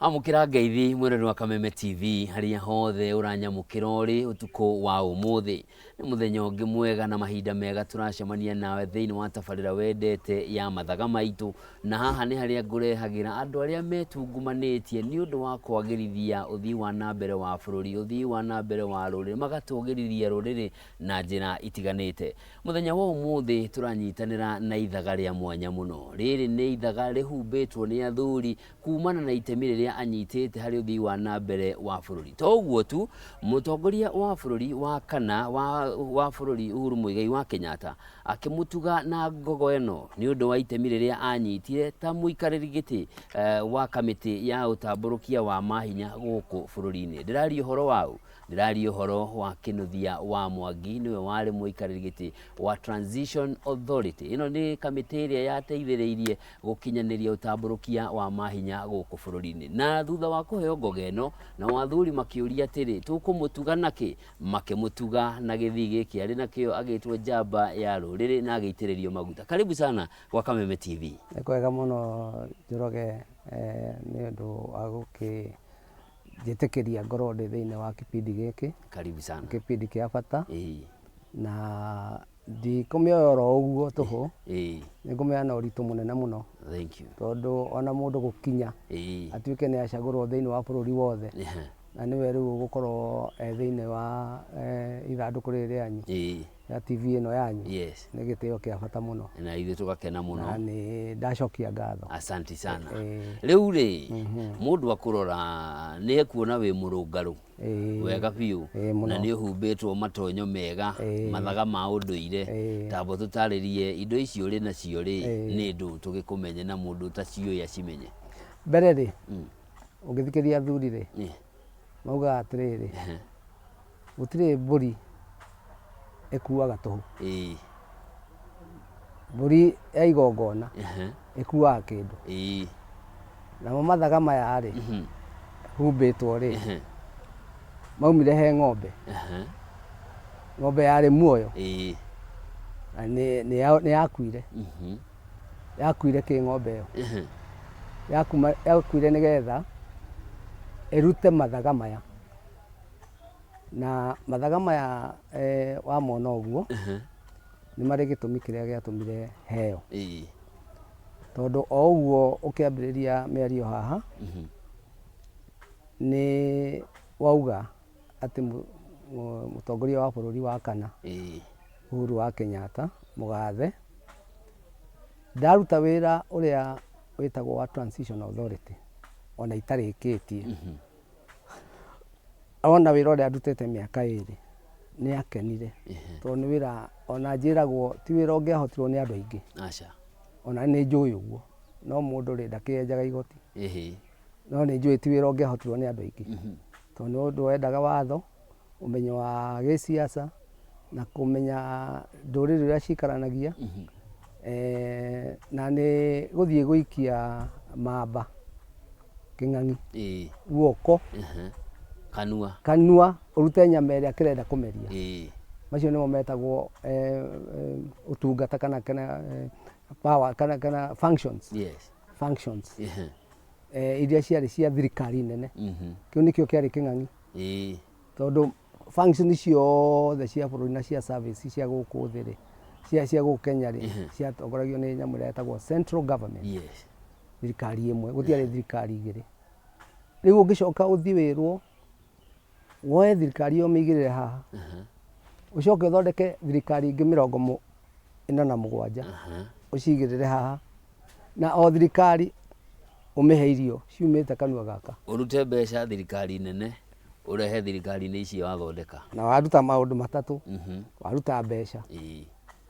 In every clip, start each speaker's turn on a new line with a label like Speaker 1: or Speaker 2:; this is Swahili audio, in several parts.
Speaker 1: Amukira ngeithi mwene wa Kameme TV haria hothe uranyamukira uri utuko wa umuthi ni muthenya ungi mwega na mahinda mega turacemania nawe thiini wa tabarira wendete ya mathaga maitu na haha ni haria ngurehagira andu aria metungumanitie ni undu wa kwagirithia uthii wa nambere wa bururi uthii wa nambere wa ruriri magatugirithia ruriri na njira itiganite. Muthenya wa umuthi turanyitanira na ithaga ria mwanya muno. Riri ni ithaga rihumbitwo ni athuri kumana na itemi riria anyitite hari uthii wa nambere wa bururi. Toguo tu mutongoria wa bururi wa kana wa bururi Uhuru Muigai wa Kenyatta akimutuga na ngogo eno ni undu wa itemi riria anyitire ta muikariri giti wa kamiti ya utamburukia wa mahinya guku bururi-ini. Ndiraria uhoro wau, ndiraria uhoro wa Kinuthia wa Mwangi niwe wari muikariri giti wa Transition Authority. Ino ni kamiti iria yateithiriirie gukinyaniria utamburukia wa mahinya guku bururi-ini. Na thutha wa kuheo ngogo eno na wathuri makiuria atiri tukumutuga naki, makimutuga na githii giki ari nakio agitwo njamba ya ruriri na ageitiririo maguta. Karibu sana kwa Kameme TV.
Speaker 2: Kwega muno Njoroge ni undu wa gukijitikiria ngoro ndi thiini wa kipindi giki.
Speaker 1: Karibu sana.
Speaker 2: Kipindi kia bata. Na ndikumioyora uguo tuhu. Ningumena uritu munene muno.
Speaker 1: Thank you.
Speaker 2: Tondu ona mundu gukinya atuike ni acagurwo thiini wa bururi wothe. Na niwe riu gukorwo thiini wa ithanduku riri rianyu ya TV ino yanyu.
Speaker 1: Yes.
Speaker 2: Ni gitio kia bata muno.
Speaker 1: Na ithu tugakena muno.
Speaker 2: Na ni ndacokia ngatho.
Speaker 1: Asante sana. Riu ri mundu akurora ni ekuona wi murungaru wega biu na ni uhumbitwo matonyo mega mathaga ma unduire tabo tutaririe indo icio ri nacio ri ni ndu tugikumenye na mundu tacio ya cimenye
Speaker 2: mbere ri ungithikiria athuri ri mauga atiriri gutire mburi ekuaga tuhu mburi ya igongona ekuaga kindu na mathaga maya ri humbitwo ri maumire he ng'ombe ng'ombe yari muoyo na ni yakuire yakuire ki ng'ombe yo yakuire nigetha erute mathaga maya na mathaga maya wa mona uguo ni mari gitumi kiria giatumire heo tondu o uguo ukiambiriria miario haha ni wauga ati mutongoria wa bururi wa kana Uhuru wa Kenyatta mugathe ndaruta wira uria witagwo wa Transition Authority ona itarikitie ona wira uria ndutite miaka iri ni akenire tondu ni wira ona njiragwo ti wira ungiahotirwo ni andu aingi ona ni njui uguo no mundu ri ndakienjaga igoti no ni njui ti wira ungiahotirwo ni andu aingi tondu ni undu wendaga watho umenyo wa gisiasa na kumenya nduriri uria cikaranagia na ni guthie guikia mamba king'ang'i guoko kanua urute nyama iria kirenda kumeria macio nimo metagwo utungata kana power kana functions iria ciari cia thirikari nene kiu nikio kiari king'ang'i tondu functions ciothe cia bururi na cia service cia guku thiri cia guku Kenya ri cia tongoragio ni nyamu iria etagwo central government thirikari imwe gutiari thirikari igiri. Riu ungicoka uthi wirwo woe thirikari yo migirire haha ucoke uthondeke thirikari ingi 47 ucigirire haha na o thirikari umihe irio ciumite kanua gaka
Speaker 1: urute mbeca thirikari nene urehe thirikari-ini ici wathondeka
Speaker 2: na waruta maundu matatu waruta mbeca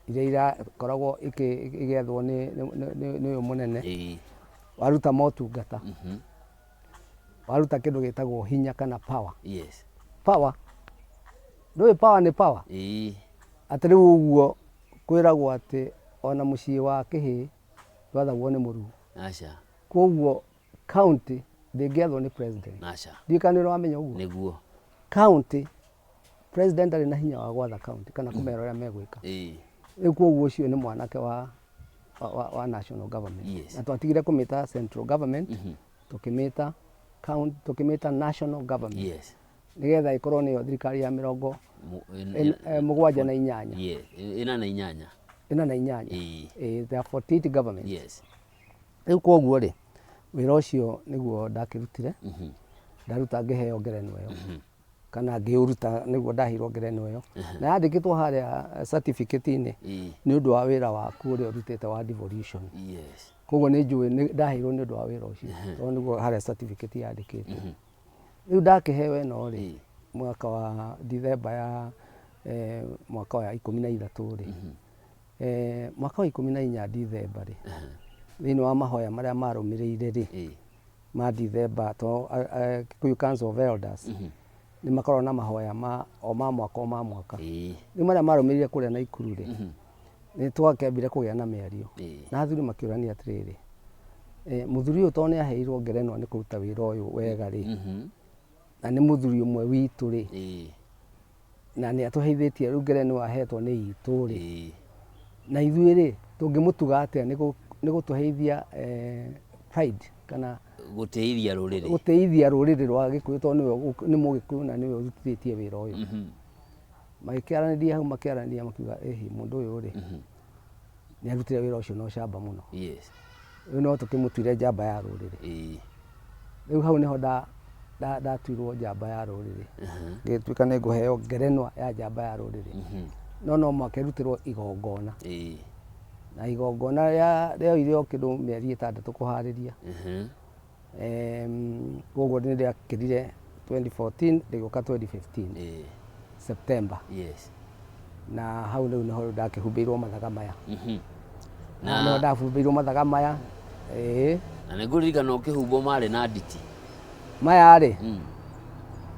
Speaker 2: iria irakoragwo igiethwo ni uyu munene waruta motungata waruta kindu gitagwo hinya kana power power ndui power ni power ati riu uguo kwiragwo ati ona mucii wa kihi wathagwo ni muru koguo county ndingiathwo ni president ndikanira wamenya uguo
Speaker 1: niguo
Speaker 2: county president ari na hinya wa gwatha county kana kumera uria megwika riu koguo ucio ni mwanake wa national government na twatigire kumita central government tukimita tukimita national government. Yes. Nigetha ikorwo niyo thirikari ya mirongo mugwanja na inyanya.
Speaker 1: Yes. Ina na inyanya.
Speaker 2: There are 48 governments.
Speaker 1: Yes.
Speaker 2: Riu koguo ri wira ucio niguo ndakirutire. Ndaruta ngiheo ngerenwa iyo. Kana ngiuruta niguo ndahirwo ngerenwa iyo. Na yandikitwo haria certificate-ini ni undu wa wira waku uria urutite wa devolution. Yes. Koguo ni njui ndahirwo ni undu wa wira ucio. To niguo haria certificate yandikitwo. Riu ndakiheo ino ri mwaka wa December ya mwaka wa 13 ri. Mwaka wa 14 December ri. Thini wa mahoya maria marumirire ri ma December to Kikuyu Council of Elders ni makorwo na mahoya ma mwaka. Ni maria marumirire kuria na Ikuru ri. Ni twakembire kugia na miario. Na athuri makiurania atiriri. Muthuri uyu to ni aheirwo ngerenwa ni kuruta wira uyu wega ri. Na ni muthuri umwe witu ri. Na ni atuheithitie riu ngerenwa ahetwo ni itu ri. Na ithuĩ ri tungimutuga atia ni gutuheithia pride kana guteithia ruriri rwa Gikuyu to ni Mugikuyu na niwe urutithie wira uyu. Magikiaraniria hau makiuga mundu uyu ri ni arutire wira ucio no camba muno. Yes. Riu no tukimutuire njamba ya ruriri. Riu hau niho ndatuirwo njamba ya ruriri. Ngituika ni nguheo ngerenwa ya njamba ya ruriri. No makirutirwo igongona. Na igongona rĩa irio kindu mieri 6 kuhariria. Koguo ni ndiakirire 2014 ndiguka 2015 September. Yes. Na hau niho ndakihumbiirwo mathaga maya. Na no ndahumbiirwo mathaga maya.
Speaker 1: Na niguririkana ukihumbo mari na nditi
Speaker 2: maya ri.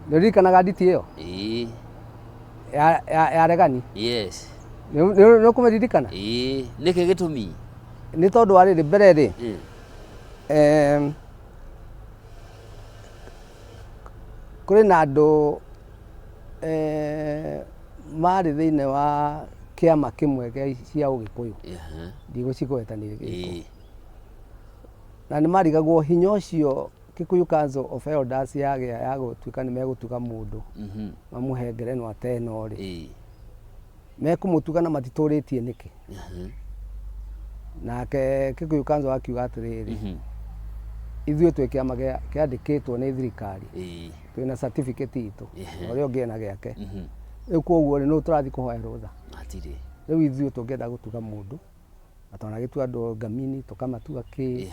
Speaker 2: Ndirikanaga nditi iyo ya regani. Yes. No kumeririkana?
Speaker 1: Niki gitumi
Speaker 2: ni tondu wa riri mbere ri kuri na andu mari thiine wa kiama kimwe cia Ugikuyu. Ndigũcigwetanĩria na nĩ marigagwo hinya ũcio Kikuyu Council of Elders ya gũtuĩka nĩ megũtuga mũndũ mamuhe ngerenwa ta ĩno rĩ mekũmũtuga na matitũrĩtie nĩkĩ. Nake Kikuyu Council akiuga atĩrĩrĩ ithuĩ twĩ kĩama kĩandĩkĩtwo nĩ thirikari twĩna certificate itũ ũrĩa ũngĩ ena gĩake. Rĩu koguo no tũrathiĩ kũhoya rũtha matirĩ. Rĩu ithuĩ tũngĩenda gũtuga mũndũ na twanagĩtua andũ ngamini tũkamatua kĩ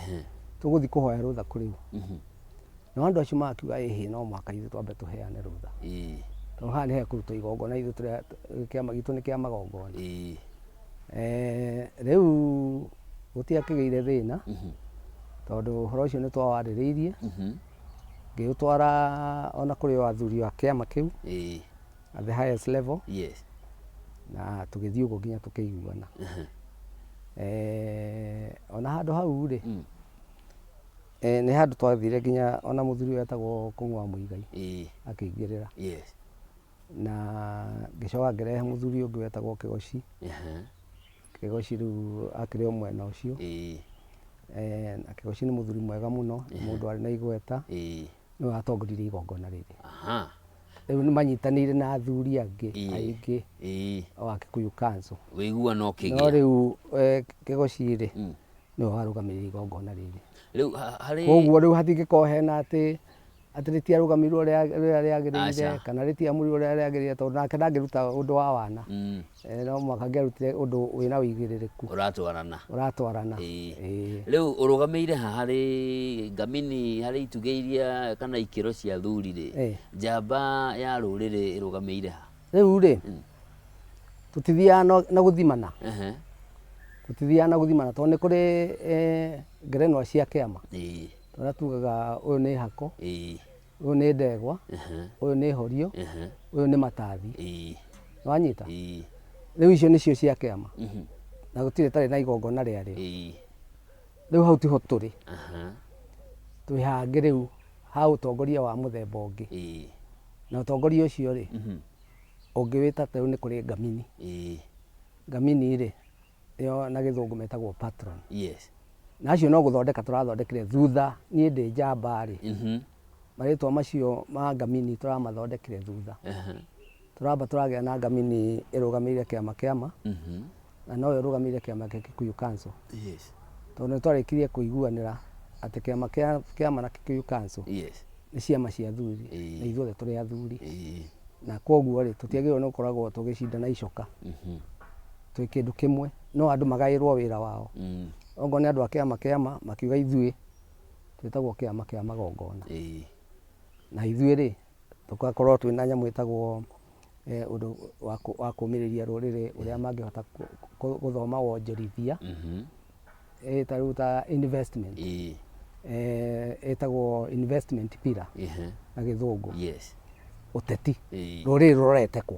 Speaker 2: tũgũthiĩ kũhoya rũtha kũrĩ o. Na andũ acio makiuga no mwaka ithuĩ twambe tũheane rũtha. Tondũ haha nĩ hekũrutwo igongona ithuĩ tũrĩa kĩama gitũ nĩ kĩa magongona. Rĩu gũtiakĩgĩire thĩna tondũ ũhoro ũcio nĩ twawarĩrĩirie ngĩũtwara ona kũrĩ o athuri a kĩama kĩu at the highest level. Yes. Na tũgĩthiĩ ũguo nginya tũkĩiguana. Ona handũ hau rĩ nĩ handũ twathire nginya ona mũthuri wetagwo Kũng'wa Mũigai akĩingĩrĩra. Yes. Na ngĩcoka ngĩrehe mũthuri ũngĩ wetagwo Kĩgoci. Kĩgoci rĩu akĩrĩ o mwena ũcio. Na Kĩgoci nĩ mũthuri mwega mũno mũndũ arĩ na igweta. Nĩwe watongoririe igongona rĩrĩ. Rĩu nĩ manyitanĩire na athuri angĩ aingĩ a Kikuyu Council.
Speaker 1: Wĩiguano ũkĩgĩa.
Speaker 2: No rĩu Kĩgoci rĩ nĩwe warũgamĩrĩire igongona rĩrĩ.
Speaker 1: Rĩu harĩ
Speaker 2: koguo rĩu hatingĩkorwo hena atĩ rĩtiarũgamirwo rĩrĩa rĩagĩrĩire kana rĩtiamũrirwo rĩrĩa rĩagĩrĩire tondũ nake ndangĩruta ũndũ wa wana. No mwaka angĩarutire ũndũ wĩna ũigĩrĩrĩku ũratwarana.
Speaker 1: Rĩu ũrũgamĩire haha harĩ ngamini harĩ itugĩ iria kana ikĩro cia athuri rĩ njamba ya rũrĩrĩ ĩrũgamĩire ha.
Speaker 2: Rĩu rĩ tũtithiaga na gũthimana. Tũtithiaga na gũthimana tondũ nĩ kũrĩ ngerenwa cia kĩama. Tũrĩa tugaga ũyũ nĩ Hako, ũyũ nĩ Ndegwa, ũyũ nĩ Horio, ũyũ nĩ Matathi. Wanyita? Rĩu icio nĩcio cia kĩama na gũtirĩ tarĩ na igongona rĩarĩ. Rĩu hau tiho tũrĩ twĩ hangĩ rĩu ha ũtongoria wa mũthemba ũngĩ. Na ũtongoria ũcio rĩ ũngĩwĩta rĩu nĩ kũrĩ ngamini. Ngamini rĩ ĩyo na gĩthũngũ metagwo patron. Na acio no gũthondeka tũrathondekire thutha niĩ ndĩ njamba rĩ Marĩtwa macio ma ngamini tũramathondekire thutha. Tũramba tũragĩa na ngamini ĩrũgamĩrĩire kĩama kĩama, na noyo ĩrũgamĩrĩire kĩama gĩa Kikuyu Council. Tondũ nĩ twarĩkirie kũiguanĩra atĩ kĩama kĩama na Kikuyu Council nĩ ciama cia athuri na ithuothe tũrĩ athuri, na koguo rĩ tũtiagĩrĩirwo nĩ gũkoragwo tũgĩcindana icoka twĩ kĩndũ kĩmwe, no andũ magaĩrwo wĩra wao. Okorwo nĩ andũ a kĩama kĩama makiuga ithuĩ twĩtagwo kĩama kĩa magongona, na ithuĩ rĩ tũgakorwo twĩna nyamũ ĩtagwo ũndũ wa kũmĩrĩria rũrĩrĩ ũrĩa mangĩhota gũthoma wonjorithia, ta rĩu ta investment, ĩtagwo investment pillar na gĩthũngũ, ũteti, rũrĩrĩ rũrorete kũ.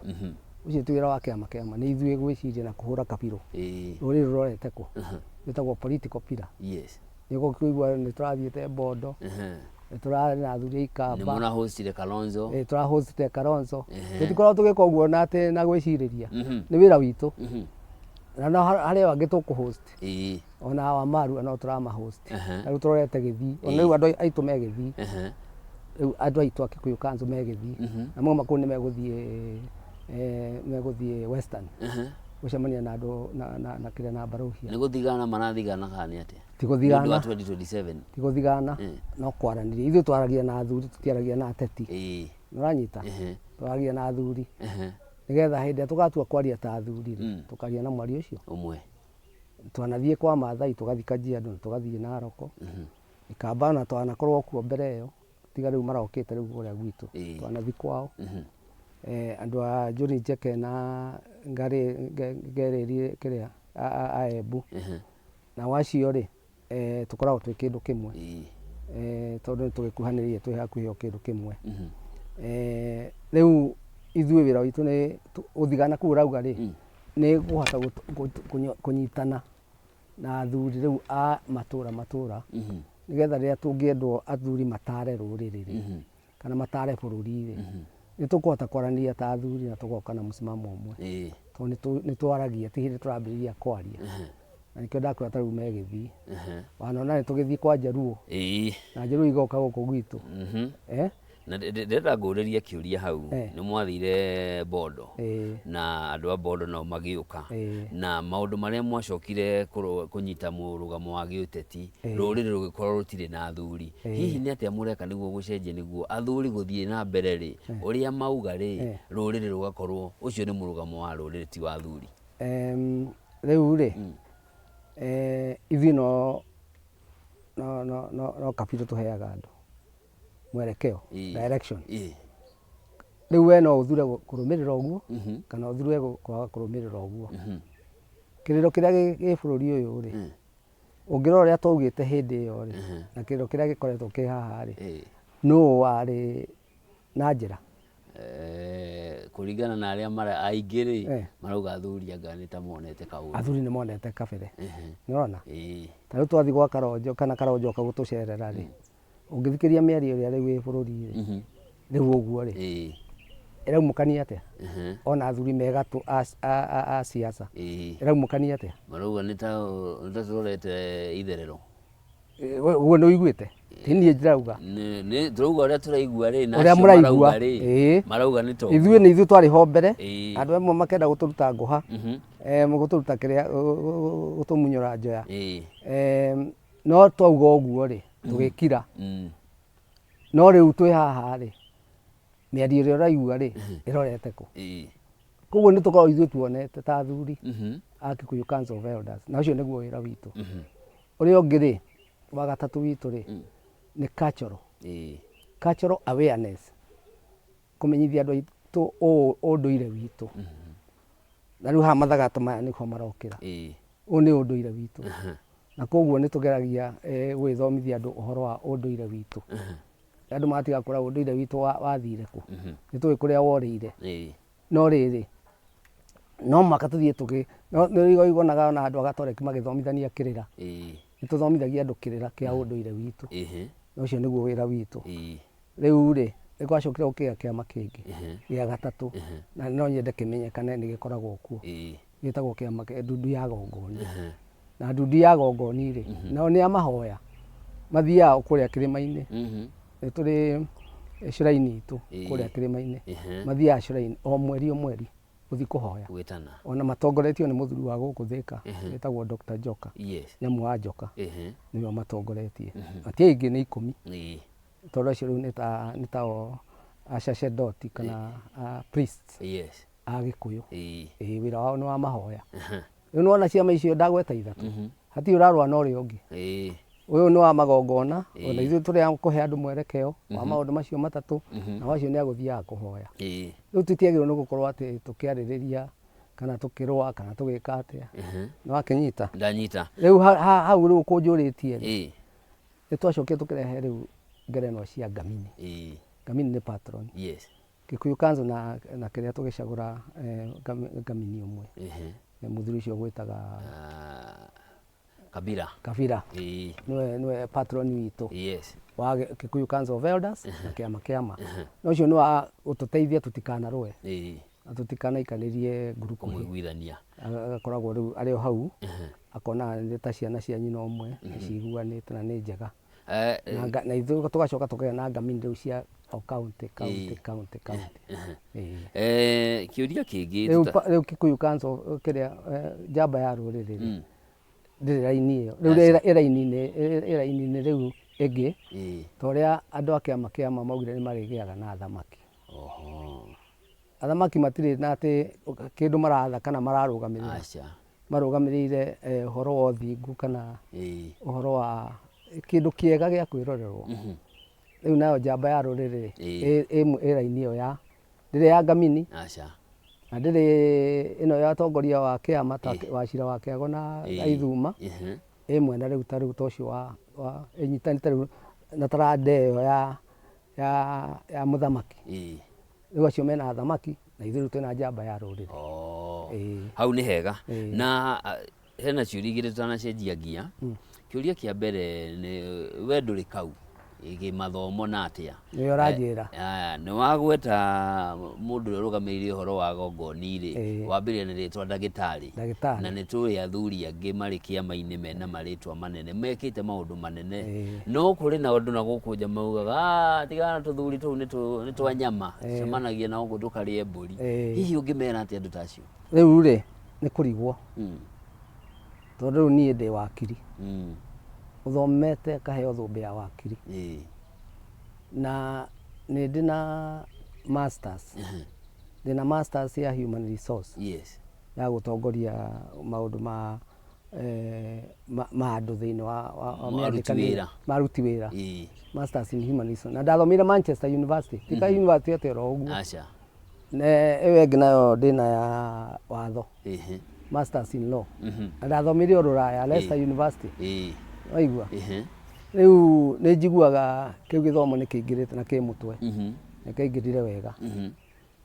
Speaker 2: Ũcio ti wĩra wa kĩama kĩama, nĩ ithuĩ gwĩciria na kũhũra kabirũ, rũrĩrĩ rũrorete kũ, wĩtagwo political pillar. Nĩguo kũigua nĩ tũrathiĩte Bondo, nĩ tũrarĩ na athuri a Ikamba,
Speaker 1: nĩ mũna hostire Kalonzo,
Speaker 2: tũrahostire Kalonzo, tũtikoragwo tũgĩka ũguo na atĩ na gwĩcirĩria, nĩ wĩra witũ, na harĩa angĩ tũkũhost, ona Wamaru no tũramahost, na rĩu tũrorete Gĩthii, ona rĩu andũ aitũ me Gĩthii, rĩu andũ aitũ a Kikuyu Council me Gĩthii, na mauma kũu nĩ megũthiĩ Western gũcemania na andũ na kĩrĩa na Barohia.
Speaker 1: Nĩ gũthigana marathigana kana nĩ atĩa?
Speaker 2: Ti gũthigana,
Speaker 1: 2027
Speaker 2: ti gũthigana, no kwaranĩria. Ithuĩ twaragia na athuri, tũtiaragia na ateti, nĩũranyita, twaragia na athuri nĩgetha hĩndĩ ĩrĩa tũgatua kwaria ta athuri tũkaria na mwario ũcio
Speaker 1: ũmwe.
Speaker 2: Twanathiĩ kwa Maathai tũgathiĩ Kajiado, tũgathiĩ Narok, Ikamba na twanakorwo kuo mbere ĩyo, tiga rĩu marokĩte rĩu kũrĩa gwitũ, twanathiĩ kwao. Andũ a Njũri Njeke na Ngerĩri kĩrĩa a Embu, na wacio rĩ tũkoragwo twĩ kĩndũ kĩmwe, tondũ nĩ tũgĩkuhanĩrĩirie twĩ hakuhĩ o kĩndũ kĩmwe. Rĩu ithuĩ wĩra witũ nĩ gũthigana kũu ũrauga rĩ, nĩ kũhota kũnyitana na athuri rĩu a matũra, nĩgetha rĩrĩa tũngĩendwo athuri matare rũrĩrĩ rĩ, kana matare bũrũri rĩ, nĩ tũkũhota kwaranĩria ta athuri na tũgoka na mũsimamo ũmwe, tondũ nĩ twaragia, ti hĩndĩ tũrambĩrĩria kwaria. Na nĩkĩo ndakwĩra ta rĩu me Gĩthii, wanona nĩ tũgĩthiĩ kwa Njaruo, na Njaruo igoka gũkũ gwitũ.
Speaker 1: Na ndĩrenda ngũrĩrie kĩũria hau, nĩ mwathire Bondo na andũ a Bondo nao magĩũka, na maũndũ marĩa mwacokire kũnyita mũrũgamo wa gĩũteti, rũrĩrĩ rũgĩkorwo rũtirĩ na athuri. Hihi nĩ atĩa mũreka nĩguo gũcenjia nĩguo athuri gũthiĩ na mbere rĩ, ũrĩa mauga rĩ, rũrĩrĩ rũgakorwo ũcio nĩ mũrũgamo wa rũrĩrĩ ti wa athuri?
Speaker 2: Rĩu rĩ ithuĩ no kabirũ tũheaga andũ mwerekeo, direction. Rĩu we no ũthure kũrũmĩrĩra ũguo kana ũthure kwaga kũrũmĩrĩra ũguo. Kĩrĩro kĩrĩa gĩ bũrũri ũyũ rĩ, ũngĩrora ũrĩa twaugĩte hĩndĩ ĩyo rĩ, na kĩrĩro kĩrĩa gĩkoretwo kĩ haha rĩ, nũũ warĩ na njĩra?
Speaker 1: Kũringana na arĩa aingĩ rĩ, marauga athuri anga nĩ ta monete kaũndũ. Athuri
Speaker 2: nĩ monete kabere, nĩũrona? Ta rĩu twathiĩ gwa Karonjo kana Karonjo oka gũtũcerera rĩ, ũngĩthikĩria mĩario ĩrĩa rĩu ĩ bũrũri rĩu ũguo rĩ, ĩraumũkania atĩa? Ona athuri megatũ a siasa ĩraumũkania atĩa?
Speaker 1: Marauga nĩ ta tũrorete itherero.
Speaker 2: Ũguo nĩ ũiguĩte? Ti niĩ ndĩrauga.
Speaker 1: Tũrauga ũrĩa tũraigua rĩ,
Speaker 2: na acio marauga
Speaker 1: rĩ, marauga nĩ to.
Speaker 2: Ithuĩ nĩ ithuĩ twarĩ ho mbere, andũ amwe makenda gũtũruta ngũha, gũtũruta kĩrĩa, gũtũmunyũra njoya. No twauga ũguo rĩ, tũgĩkira. No rĩu twĩ haha rĩ, mĩario ĩrĩa ũraigua rĩ, ĩrorete kũ? Koguo nĩ tũkoragwo ithuĩ tuonete ta athuri a Kikuyu Council of Elders, na ũcio nĩguo wĩra witũ. Ũrĩa ũngĩ rĩ, wa gatatũ witũ rĩ, nĩ cultural awareness, kũmenyithia andũ aitũ ũndũire witũ. Na rĩu haha Mathagata maya nĩho marokĩra, ũyũ nĩ ũndũire witũ, na koguo nĩ tũgeragia gwĩthomithia andũ ũhoro wa ũndũire witũ. Andũ matiga kũra ũndũire witũ wathire kũ, nĩ tũĩ kũrĩa worĩire. No rĩrĩ, no mũhaka tũthiĩ nĩũiguanaga na andũ a Gatoreki magĩthomithania kĩrĩra, nĩ tũthomithagia andũ kĩrĩra kĩa ũndũire witũ, na ũcio nĩguo wĩra witũ. Rĩu rĩ, nĩ gwacokire gũkĩgĩa kĩama kĩngĩ gĩa gatatũ, na no nyende kĩmenyekane nĩ gĩkoragwo kuo, gĩtagwo kĩama kĩa Ndundu ya Gongoni. Na Ndundu ya Gongoni rĩ, nao nĩ a mahoya mathiaga kũrĩa kĩrĩma-inĩ. Nĩ tũrĩ shrine itu kuria kirima-ini mathiaga shrine o mweri guthi kuhoya ona matongoretio ni muthuri wa guku Thika wetagwo Dr. Joka nyamu wa Joka niwe matongoretie atia ingi ni 10 tondu acio riu ni ta sacerdote kana priest a Gikuyu wira wao ni wa mahoya riu nona ciama icio ndagweta ithatu hati urarwa na uria ungi uyu ni wa magongona ona ithu turi a kuhe andu mwerekeo wa maundu macio matatu na wacio ni aguthiaga kuhoya riu tutiagirwo ni gukorwo ati tukiaririria kana tukirwa kana tugika atia ni wakinyita
Speaker 1: ndanyita
Speaker 2: riu hau riu kunjuritie ni twacokia tukirehe riu ngerenwa cia Ngamini Ngamini ni patron Kikuyu Council na kiria tugicagura Ngamini umwe muthuri ucio gwitaga Kabira niwe patron witu wa Kikuyu Council of Elders na kiama no cio ni wa ututeithia tutikanarwe tutikanaikanirie group
Speaker 1: kumwiguithania
Speaker 2: agakoragwo riu ario hau akona ni ta ciana cia nyina umwe ciguanite na ni njega na ithu tugacoka tukagĩa na Ngamini riu cia county
Speaker 1: kiuria kingi
Speaker 2: riu Kikuyu Council kiria njamba ya ruriri ndiri raini iyo riu iraini riu ingi toria andu a kiama maugire ni marigiaga na thamaki athamaki matire na ati kindu maratha kana mararugamirira marugamirire uhoro wa uthingu kana uhoro wa kindu kiega gia kwirorerwo riu nayo njamba ya ruriri iraini iyo ya ndiri ya Ngamini na ndiri ino ya tongoria wa kiama ta Wachira wa Kiago na Aithuma mwena riu ta riu tocio wa inyitanite riu na tarande iyo ya muthamaki riu acio mena thamaki na ithuĩ twina njamba ya ruriri
Speaker 1: hau ni hega na hena ciuria igiri tutanacenjia ngia kiuria kia mbere ni we nduri kau igi mathomo na atia
Speaker 2: ni uranjira
Speaker 1: ni wagweta mundu uria rugamiririe uhoro wa gongoni ri wambiria ni ritwa ndagitari na ni turi athuri angi mari kiama-ini mena maritwa manene mekite maundu manene no kuri na undu na guku nja maugaga tigana tuthuri tu ni twa nyama cemanagia na ugu tukarie mburi hihi ungimera atia andu tacio
Speaker 2: riu ri ni kurigwo tondu riu nie ndi wakiri uthomete kaheo thumbi ya wakiri na ni ndina masters ndina masters ya human resource ya gutongoria maundu ma andu thiini wa miandikano maruti wira masters in human resource na ndathomire Manchester University tika university etero uguo ewe ingi nayo ndina ya watho masters in law na ndathomire Ruraya Leicester University waigua riu ni njiguaga kiu githomo ni kiingirite na ki mutwe ni kaingirire wega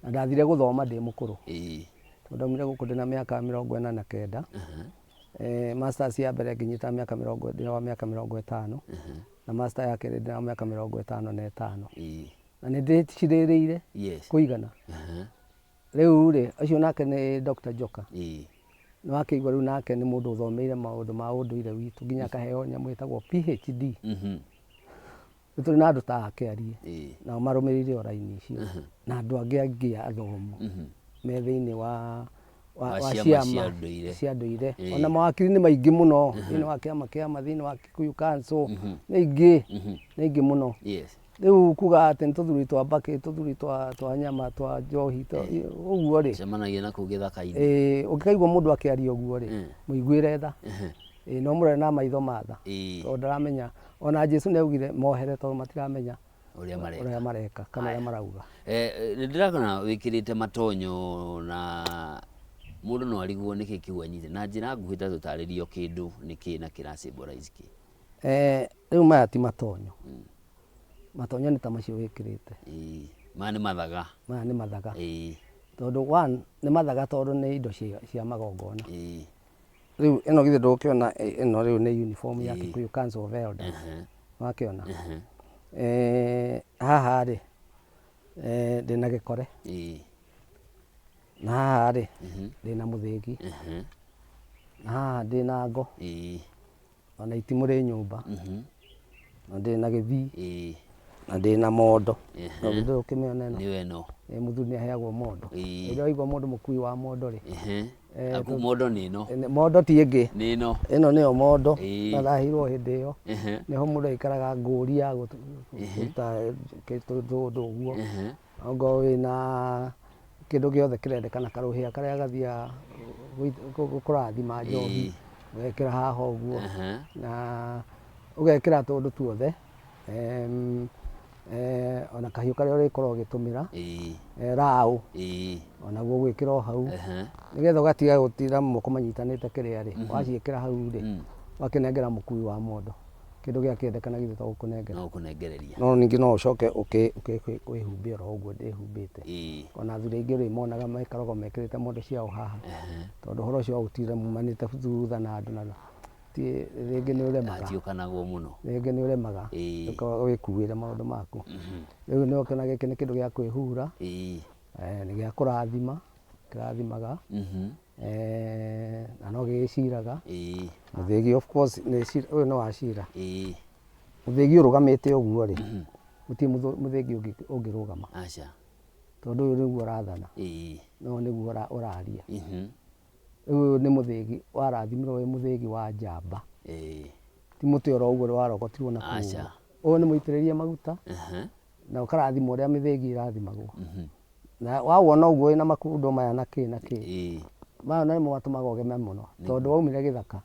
Speaker 2: na ndathire guthoma ndi mukuru ndaumire guku ndina miaka 49 masters ya mbere nginyita miaka 50 na master ya keri ndina miaka 55 na ni ndiciririire kuigana riu ri acio nake ni Dr. Joka no akigwa riu nake ni mundu uthomeire maundu ma unduire witu nginya kaheo nyamu itagwo PhD tuli na andu ta akiarie na marumirire oraini icio na andu angi athomu me thiini wa ciama cia nduire ona mawakiri ni maingi muno thiini wa kiama thiini wa Kikuyu Council ni ingi muno riu kuga ati nituthuri twa mbaki tuthuri twa nyama twa njohi uguo ri
Speaker 1: cemanagia na kuu githaka-ini
Speaker 2: ukikaigua mundu akiaria uguo ri muiguire tha no murore na maitho matha tondu ndaramenya ona Jesu neugire mohere tondu matiramenya uria mareka kana uria marauga
Speaker 1: ni ndirakona wikirite matonyo na mundu no arigwo niki kiwanyite na njira nguhi ta tutaririo kindu niki na kira symbolize ki
Speaker 2: riu maya ti matonyo matonyo ni ta macio wikirite
Speaker 1: maya ni mathaga
Speaker 2: tondu one ni mathaga tondu ni indo cia magongona riu ino githe ndukiona ino riu ni uniform ya Kikuyu Council of Elders wakiona haha ri ndina gikore na haha ri ndina muthigi na haha ndina ngo ona itimu ri nyumba na ndina githii na ndina mondo no ndu ukimiona ino
Speaker 1: niwe no
Speaker 2: muthuri ni aheagwo mondo ĩrĩa waigua mũndũ mũkui wa mondo ri
Speaker 1: aku mondo ni no
Speaker 2: mondo ti ĩngĩ
Speaker 1: ni no
Speaker 2: ĩno nĩyo mondo nathahirwo hĩndĩ ĩyo nĩho mũndũ aikaraga ngũri ya gũta kĩtũndũ ũguo ongorwo wĩna kĩndũ gĩothe kĩrendekana karũhĩa karĩa gathiaga kũrathima njohi ũgekĩra haha ũguo na ũgekĩra tũndũ tuothe ona kahiũ karĩa ũrĩkorwo ũgĩtũmĩra raũ onaguo gwĩkĩra o hau nĩgetha ũgatiga gũtira moko manyitanĩte kĩrĩa rĩ waciĩkĩra hau rĩ wakĩnengera mũkui wa mondo kĩndũ gĩakĩendekana githĩ to gũkũnengereria no ningĩ no ũcoke wĩhumbe oro ũguo ndĩhumbĩte ona athuri aingĩ ũrĩmonaga makoragwo mekĩrĩte mondo ciao haha tondũ ũhoro ũcio wa gũtira mumanĩte thutha na andũ na rĩngĩ nĩ ũremaga
Speaker 1: atiũkanagwo mũno
Speaker 2: rĩngĩ nĩ ũremaga wĩkuĩre maũndũ maku rĩu nĩ ũkĩona gĩkĩ nĩ kĩndũ gĩa kwĩhura nĩ gĩa kũrathima kĩrathimaga na no gĩgĩciraga mũthĩgi of course ũyũ nĩ wa cira mũthĩgi ũrũgamĩte ũguo rĩ gũtirĩ mũthĩgi ũngĩrũgama tondũ ũyũ nĩguo ũrathana no nĩguo ũraria ũyũ nĩ mũthĩgi warathimirwo wĩ mũthĩgi wa njamba ti mũtĩ oro ũguo warogotirwo na kuuma ũyũ nĩ mũitĩrĩrie maguta na ũkarathima ũrĩa mĩthĩgi ĩrathimagwo na wawona ũguo wĩna makundo maya na kĩ maya nĩmo matũmaga ũgeme mũno tondũ waumire gĩthaka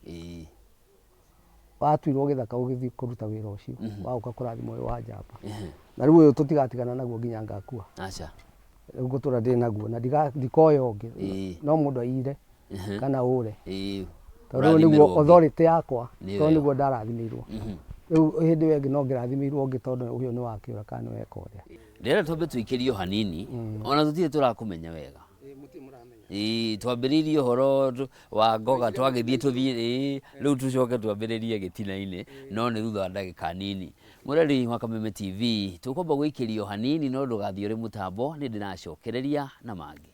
Speaker 2: watuirwo gĩthaka ũgĩthiĩ kũruta wĩra ũcio waũka kũrathima wĩ wa njamba na rĩu ũyũ tũtigatigana naguo nginya ngakua rĩu ngũtũra ndĩ naguo na ndikoya ũngĩ no mũndũ aire kana ũre tondũ nĩguo authority yakwa tondũ nĩguo ndarathimĩirwo rĩu hĩndĩ ĩyo ĩngĩ no ngĩrathimĩirwo ũngĩ tondũ ũyũ nĩ wakĩũra kana nĩ weka ũrĩa
Speaker 1: ndĩrenda twambe tũikĩrie hanini ona tũtirĩ tũrakũmenya wega twambĩrĩirie ũhoro wa ngoga twagĩthiĩ tũthiĩ rĩu tũcoke twambĩrĩrie gĩtina-inĩ no nĩ thutha wa ndagĩka nini mũreri wa Kameme TV tũkwamba gũikĩrio hanini no ndũgathiĩ ũrĩ mũtambo nĩ ndĩracokereria na mangĩ